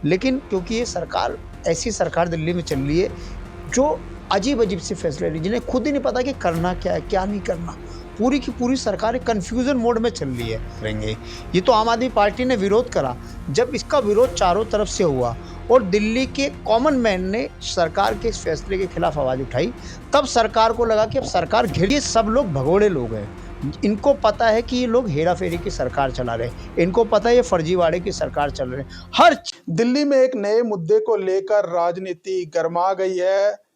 लेकिन क्योंकि ये सरकार ऐसी सरकार दिल्ली में चल रही है जो अजीब-अजीब से फैसले ले रही है, जिन्हें खुद ही नहीं पता कि करना क्या है, क्या नहीं करना। पूरी की पूरी सरकार एक कन्फ्यूज़न मोड में चल रही है। करेंगे। ये तो आम आदमी पार्टी ने विरोध करा। जब इसका विरोध चारों तरफ से हुआ और दिल्ली के कॉमन मैन ने सरकार के इस फैसले के खिलाफ आवाज़ उठाई, तब सरकार को लगा कि अब सरकार घिर, ये सब लोग भगोड़े लोग हैं। इनको पता है कि ये लोग हेरा-फेरी की सरकार चला रहे हैं। इनको पता है ये फर्जीवाड़े की सरकार चल रहे हैं। हर दिल्ली में एक नए मुद्दे को लेकर राजनीति गर्मा गई है।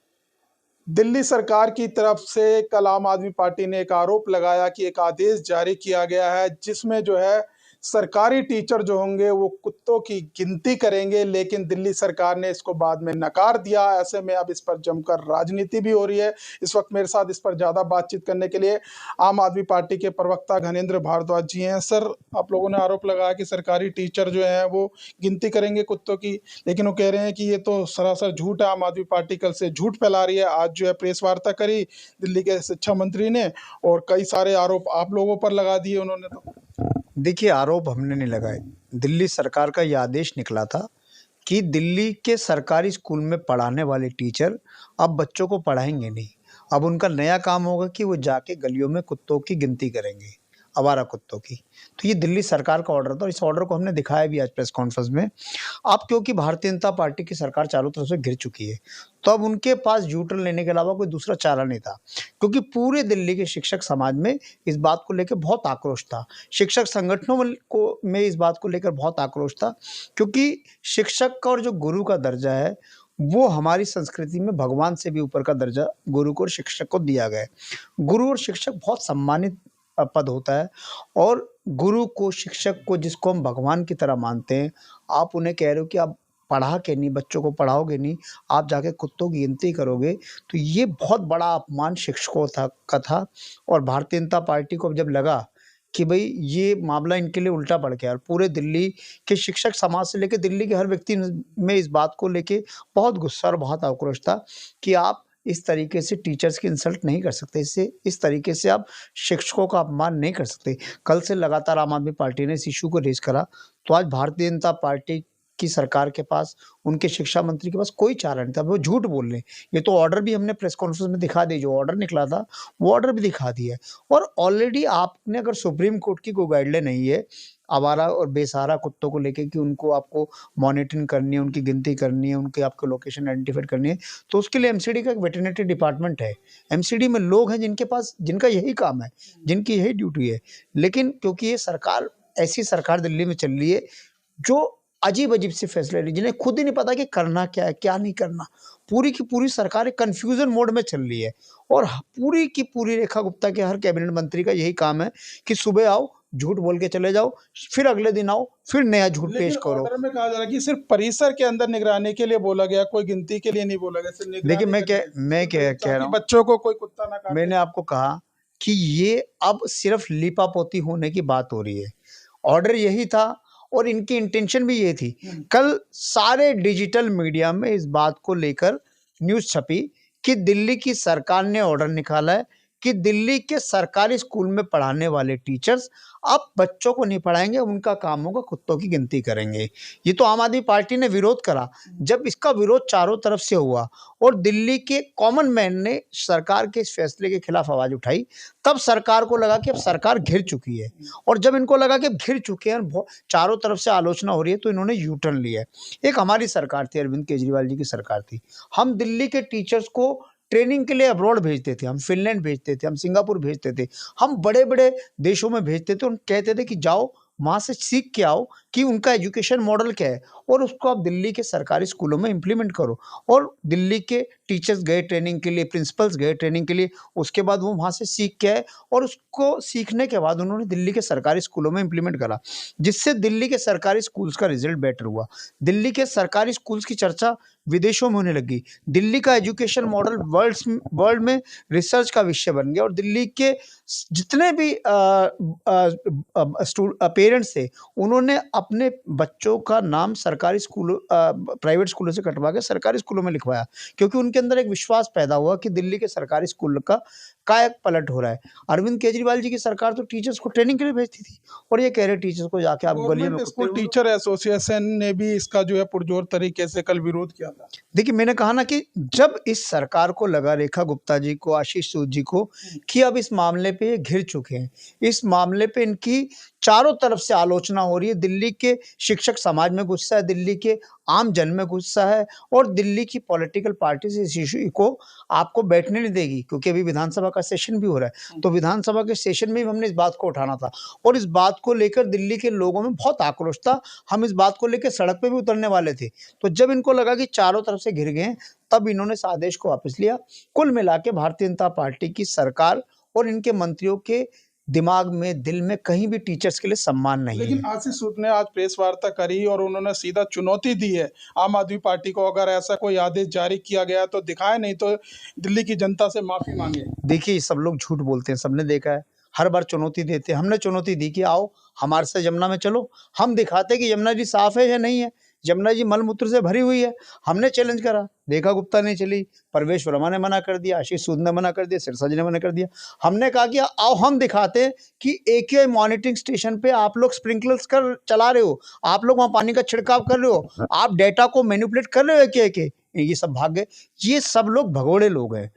दिल्ली सरकार की तरफ से कल आम आदमी पार्टी ने एक आरोप लगाया कि एक आदेश जारी किया गया है जिसमें जो है सरकारी टीचर जो होंगे वो कुत्तों की गिनती करेंगे, लेकिन दिल्ली सरकार ने इसको बाद में नकार दिया। ऐसे में अब इस पर जमकर राजनीति भी हो रही है। इस वक्त मेरे साथ इस पर ज्यादा बातचीत करने के लिए आम आदमी पार्टी के प्रवक्ता घनेंद्र भारद्वाज जी हैं। सर, आप लोगों ने आरोप लगाया कि सरकारी टीचर जो है वो गिनती करेंगे कुत्तों की, लेकिन वो कह रहे हैं कि ये तो सरासर झूठ है। आम आदमी पार्टी कल से झूठ फैला रही है। आज जो है प्रेस वार्ता करी दिल्ली के शिक्षा मंत्री ने और कई सारे आरोप आप लोगों पर लगा दिए उन्होंने। तो देखिए, आरोप हमने नहीं लगाए। दिल्ली सरकार का ये आदेश निकला था कि दिल्ली के सरकारी स्कूल में पढ़ाने वाले टीचर अब बच्चों को पढ़ाएँगे नहीं। अब उनका नया काम होगा कि वो जाके गलियों में कुत्तों की गिनती करेंगे, आवारा कुत्तों की। तो ये दिल्ली सरकार का ऑर्डर था और इस ऑर्डर को हमने दिखाया भी आज प्रेस कॉन्फ्रेंस में। अब क्योंकि भारतीय जनता पार्टी की सरकार चारों तरफ से घिर चुकी है, तो अब उनके पास यू टर्न लेने के अलावा कोई दूसरा चारा नहीं था। क्योंकि पूरे दिल्ली के शिक्षक समाज में इस बात को लेकर बहुत आक्रोश था। शिक्षक संगठनों में इस बात को लेकर बहुत आक्रोश था, क्योंकि शिक्षक का और जो गुरु का दर्जा है, वो हमारी संस्कृति में भगवान से भी ऊपर का दर्जा गुरु को और शिक्षक को दिया गया है। गुरु और शिक्षक बहुत सम्मानित पद होता है और गुरु को, शिक्षक को, जिसको हम भगवान की तरह मानते हैं, आप उन्हें कह रहे हो कि आप पढ़ा के नहीं, बच्चों को पढ़ाओगे नहीं, आप जाके कुत्तों की गिनती करोगे, तो ये बहुत बड़ा अपमान शिक्षकों का था। और भारतीय जनता पार्टी को जब लगा कि भई ये मामला इनके लिए उल्टा पड़ गया और पूरे दिल्ली के शिक्षक समाज से लेके दिल्ली के हर व्यक्ति में इस बात को लेके बहुत गुस्सा और बहुत आक्रोश था कि आप इस तरीके से टीचर्स की इंसल्ट नहीं कर सकते, इस तरीके से आप शिक्षकों का अपमान नहीं कर सकते। कल से लगातार आम आदमी पार्टी ने इस इश्यू को रेज़ करा, तो आज भारतीय जनता पार्टी की सरकार के पास, उनके शिक्षा मंत्री के पास कोई चारा नहीं था, वो झूठ बोल रहे हैं। ये तो ऑर्डर भी हमने प्रेस कॉन्फ्रेंस में दिखा दिया, जो ऑर्डर निकला था, वो ऑर्डर भी दिखा दिया है। और ऑलरेडी आपने, अगर सुप्रीम कोर्ट की कोई गाइडलाइन नहीं है, आवारा और बेसहारा कुत्तों को लेके कि उनको आपको मॉनिटरिंग करनी है, उनकी गिनती करनी है, उनकी आपको लोकेशन आइडेंटिफाई करनी है, तो उसके लिए एमसीडी का एक वेटरनरी डिपार्टमेंट है। एमसीडी में लोग हैं जिनका यही काम है, जिनकी यही ड्यूटी है। लेकिन क्योंकि ये सरकार ऐसी सरकार दिल्ली में चल रही है जो अजीब-अजीब से फैसले ले रही है, जिन्हें खुद ही नहीं पता कि करना क्या है, क्या नहीं करना। पूरी की पूरी सरकार एक कन्फ्यूज़न मोड में चल रही है और पूरी की पूरी रेखा गुप्ता के हर कैबिनेट मंत्री का यही काम है कि सुबह आओ, झूठ बोल के चले जाओ, फिर अगले दिन आओ, फिर नया झूठ पेश लेकिन करो। ऑर्डर में कहा जा रहा है कि सिर्फ परिसर के अंदर निगरानी के लिए बोला गया, कोई गिनती के लिए नहीं बोला गया, सिर्फ देखिए, निगरानी मैं करने कह के कह लिए, रहा हूँ, ताकि बच्चों को कोई कुत्ता ना काटे। मैंने आपको कहा कि ये अब सिर्फ लीपापोती होने की बात हो रही है। ऑर्डर यही था और इनकी इंटेंशन भी ये थी। कल सारे डिजिटल मीडिया में इस बात को लेकर न्यूज़ छपी कि दिल्ली की सरकार ने ऑर्डर निकाला है कि दिल्ली के सरकारी स्कूल में पढ़ाने वाले टीचर्स अब बच्चों को नहीं पढ़ाएँगे, उनका काम होगा कुत्तों की गिनती करेंगे। ये तो आम आदमी पार्टी ने विरोध करा। जब इसका विरोध चारों तरफ से हुआ और दिल्ली के कॉमन मैन ने सरकार के इस फैसले के खिलाफ आवाज़ उठाई, तब सरकार को लगा कि अब सरकार घिर चुकी है। और जब इनको लगा कि अब घिर चुके हैं, चारों तरफ से आलोचना हो रही है, तो इन्होंने यू टर्न लिया है। एक हमारी सरकार थी, अरविंद केजरीवाल जी की सरकार थी। हम दिल्ली के टीचर्स को ट्रेनिंग के लिए अब्रॉड भेजते थे, हम फ़िनलैंड भेजते थे, हम सिंगापुर भेजते थे, हम बड़े-बड़े देशों में भेजते थे और कहते थे कि जाओ वहाँ से सीख के आओ कि उनका एजुकेशन मॉडल क्या है और उसको आप दिल्ली के सरकारी स्कूलों में इम्प्लीमेंट करो। और दिल्ली के टीचर्स गए ट्रेनिंग के लिए, प्रिंसिपल्स गए ट्रेनिंग के लिए, उसके बाद वो वहाँ से सीख के आए और उसको सीखने के बाद उन्होंने दिल्ली के सरकारी स्कूलों में इम्प्लीमेंट करा, जिससे दिल्ली के सरकारी स्कूल्स का रिज़ल्ट बेटर हुआ। दिल्ली के सरकारी स्कूल्स की चर्चा विदेशों में होने लगी। दिल्ली का एजुकेशन मॉडल वर्ल्ड में रिसर्च का विषय बन गया और दिल्ली के जितने भी पेरेंट्स थे, उन्होंने अपने बच्चों का नाम सरकारी स्कूलों प्राइवेट स्कूलों से कटवा के सरकारी स्कूलों में लिखवाया, क्योंकि उनके अंदर एक विश्वास पैदा हुआ कि दिल्ली के सरकारी स्कूल का काया पलट हो रहा है। अरविंद केजरीवाल जी की सरकार तो टीचर्स को ट्रेनिंग के लिए भेजती थी और ये कह रहे टीचर्स को जाके आप गलियों में गवर्नमेंट स्कूल टीचर एसोसिएशन ने भी इसका जो है पुरजोर तरीके से कल विरोध किया था। देखिए, मैंने कहा ना कि जब इस सरकार को लगा, रेखा गुप्ता जी को, आशीष सूद जी को, कि अब इस मामले पे ये घिर चुके हैं, इस मामले पे इनकी चारों तरफ से आलोचना हो रही है। दिल्ली के शिक्षक समाज में गुस्सा है, दिल्ली के आम जन में गुस्सा है और दिल्ली की पॉलिटिकल पार्टीज इस इशू को आपको बैठने नहीं देगी, क्योंकि अभी विधानसभा का सेशन भी हो रहा है। तो विधानसभा के सेशन में भी हमने इस बात को उठाना था और इस बात को लेकर दिल्ली के लोगों में बहुत आक्रोश था। हम इस बात को लेकर सड़क पे भी उतरने वाले थे। तो जब इनको लगा कि चारों तरफ से घिर गए, तब इन्होंने इस आदेश को वापस लिया। कुल मिला के भारतीय जनता पार्टी की सरकार और इनके मंत्रियों के दिमाग में, दिल में कहीं भी टीचर्स के लिए सम्मान नहीं है। लेकिन आशीष सूद ने आज प्रेस वार्ता करी और उन्होंने सीधा चुनौती दी है आम आदमी पार्टी को, अगर ऐसा कोई आदेश जारी किया गया तो दिखाए, नहीं तो दिल्ली की जनता से माफी मांगे। देखिए, सब लोग झूठ बोलते हैं, सबने देखा है, हर बार चुनौती देते हैं। हमने चुनौती दी कि आओ हमारे से यमुना में चलो, हम दिखाते कि यमुना जी साफ है या नहीं है, यमुना जी मलमूत्र से भरी हुई है। हमने चैलेंज करा, रेखा गुप्ता ने चली, परवेश वर्मा ने मना कर दिया, आशीष सूद ने मना कर दिया, सिरसा जी ने मना कर दिया। हमने कहा कि आओ हम दिखाते कि AQI मॉनिटरिंग स्टेशन पे आप लोग स्प्रिंकलर्स कर चला रहे हो, आप लोग वहाँ पानी का छिड़काव कर रहे हो, आप डेटा को मैनिपुलेट कर रहे हो AQI। ये सब भाग गए। ये सब लोग भगोड़े लोग हैं।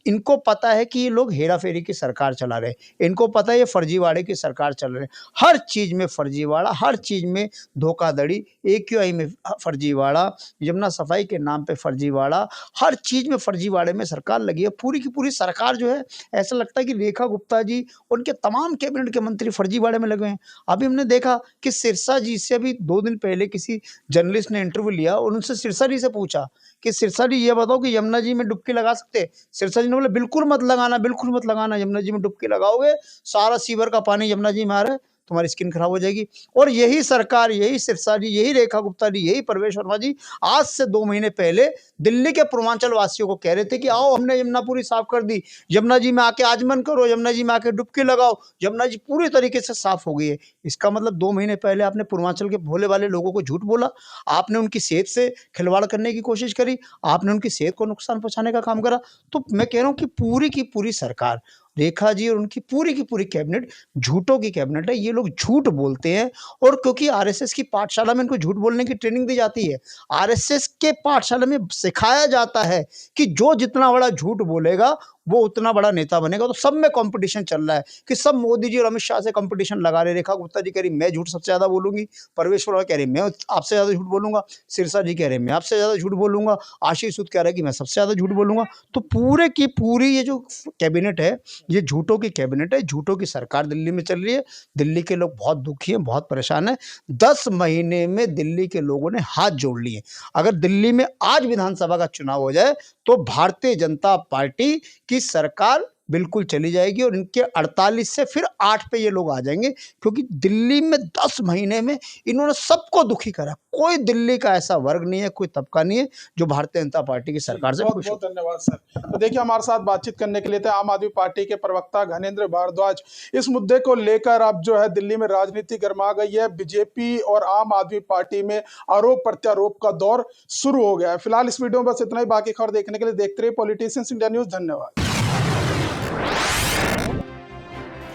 इनको पता है कि ये लोग हेरा फेरी की सरकार चला रहे हैं, इनको पता है ये फर्जीवाड़े की सरकार चल रहे हैं। हर चीज़ में फर्जीवाड़ा, हर चीज़ में धोखाधड़ी, AQI में फर्जीवाड़ा, यमुना सफाई के नाम पे फर्जीवाड़ा, हर चीज़ में फर्जीवाड़े में सरकार लगी है। पूरी की पूरी सरकार जो है, ऐसा लगता है कि रेखा गुप्ता जी, उनके तमाम कैबिनेट के मंत्री फर्जीवाड़े में लगे हैं। अभी हमने देखा कि सिरसा जी से अभी 2 दिन पहले किसी जर्नलिस्ट ने इंटरव्यू लिया और उनसे सिरसा जी से पूछा कि सिरसा जी ये बताओ कि यमुना जी में डुबकी लगा सकते हैं? सिरसा जी ने बोला बिल्कुल मत लगाना, बिल्कुल मत लगाना। यमुना जी में डुबकी लगाओगे, सारा सीवर का पानी यमुना जी में आ रहा है, तुम्हारी स्किन खराब हो जाएगी। और यही सरकार, यही सिरसा जी, यही रेखा गुप्ता जी, यही परवेश वर्मा जी आज से 2 महीने पहले दिल्ली के पूर्वांचल वासियों को कह रहे थे कि आओ हमने यमुना पूरी साफ कर दी, यमुना जी में आके आचमन करो, यमुना जी में आके डुबकी लगाओ, यमुना जी पूरी तरीके से साफ हो गई है। इसका मतलब 2 महीने पहले आपने पूर्वांचल के भोले वाले लोगों को झूठ बोला, आपने उनकी सेहत से खिलवाड़ करने की कोशिश करी, आपने उनकी सेहत को नुकसान पहुंचाने का काम करा। तो मैं कह रहा हूं कि पूरी की पूरी सरकार, रेखा जी और उनकी पूरी की पूरी कैबिनेट झूठों की कैबिनेट है। ये लोग झूठ बोलते हैं और क्योंकि आरएसएस की पाठशाला में इनको झूठ बोलने की ट्रेनिंग दी जाती है। आरएसएस के पाठशाला में सिखाया जाता है कि जो जितना बड़ा झूठ बोलेगा वो उतना बड़ा नेता बनेगा। तो सब में कंपटीशन चल रहा है कि सब मोदी जी और अमित शाह से कंपटीशन लगा रहे। रेखा गुप्ता जी कह रही मैं झूठ सबसे ज़्यादा बोलूंगी, परवेश वर्मा कह रही मैं आपसे ज़्यादा झूठ बोलूंगा, सिरसा जी कह रहे मैं आपसे ज़्यादा झूठ बोलूंगा, आशीष सूद कह रहा है कि मैं सबसे ज़्यादा झूठ बोलूंगा। तो पूरे की पूरी ये जो कैबिनेट है, ये झूठों की कैबिनेट है, झूठों की सरकार दिल्ली में चल रही है। दिल्ली के लोग बहुत दुखी हैं, बहुत परेशान हैं। 10 महीने में दिल्ली के लोगों ने हाथ जोड़ लिए। अगर दिल्ली में आज विधानसभा का चुनाव हो जाए तो भारतीय जनता पार्टी की सरकार बिल्कुल चली जाएगी और इनके 48 से फिर 8 पे ये लोग आ जाएंगे, क्योंकि दिल्ली में 10 महीने में इन्होंने सबको दुखी करा। कोई दिल्ली का ऐसा वर्ग नहीं है, कोई तबका नहीं है जो भारतीय जनता पार्टी की सरकार से खुश हो। बहुत धन्यवाद सर। तो देखिए, हमारे साथ बातचीत करने के लिए थे आम आदमी पार्टी के प्रवक्ता घनेंद्र भारद्वाज। इस मुद्दे को लेकर अब जो है दिल्ली में राजनीति गर्मा गई है। बीजेपी और आम आदमी पार्टी में आरोप प्रत्यारोप का दौर शुरू हो गया है। फिलहाल इस वीडियो में बस इतना ही। बाकी खबर देखने के लिए देखते रहिए पॉलिटिशियंस इंडिया न्यूज। धन्यवाद।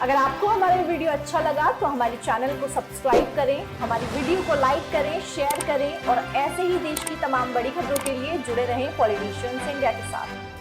अगर आपको हमारा वीडियो अच्छा लगा तो हमारे चैनल को सब्सक्राइब करें, हमारी वीडियो को लाइक करें, शेयर करें और ऐसे ही देश की तमाम बड़ी खबरों के लिए जुड़े रहें पॉलिटिशियंस इंडिया के साथ।